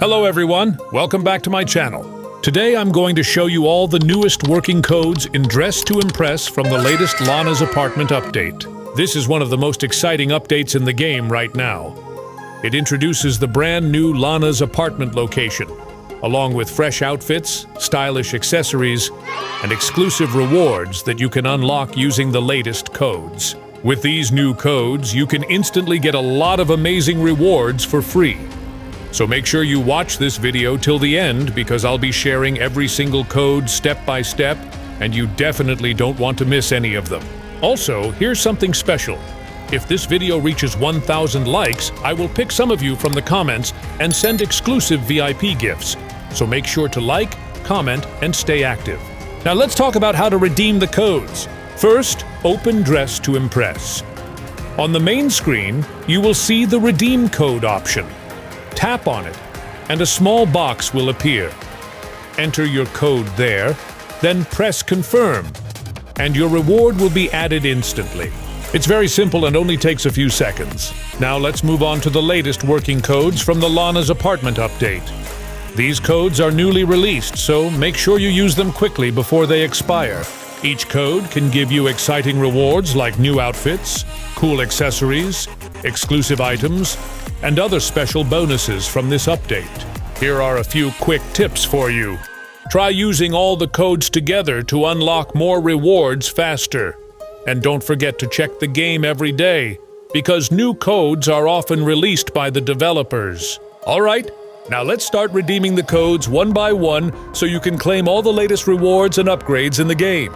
Hello everyone, welcome back to my channel. Today I'm going to show you all the newest working codes in Dress to Impress from the latest Lana's Apartment update. This is one of the most exciting updates in the game right now. It introduces the brand new Lana's Apartment location, along with fresh outfits, stylish accessories, and exclusive rewards that you can unlock using the latest codes. With these new codes, you can instantly get a lot of amazing rewards for free. So make sure you watch this video till the end because I'll be sharing every single code step by step, and you definitely don't want to miss any of them. Also, here's something special. If this video reaches 1,000 likes, I will pick some of you from the comments and send exclusive VIP gifts. So make sure to like, comment, and stay active. Now let's talk about how to redeem the codes. First, open Dress to Impress. On the main screen, you will see the Redeem Code option. Tap on it, and a small box will appear. Enter your code there, then press Confirm, and your reward will be added instantly. It's very simple and only takes a few seconds. Now let's move on to the latest working codes from the Lana's Apartment update. These codes are newly released, so make sure you use them quickly before they expire. Each code can give you exciting rewards like new outfits, cool accessories, exclusive items, and other special bonuses from this update. Here are a few quick tips for you. Try using all the codes together to unlock more rewards faster. And don't forget to check the game every day, because new codes are often released by the developers. Alright, now let's start redeeming the codes one by one so you can claim all the latest rewards and upgrades in the game.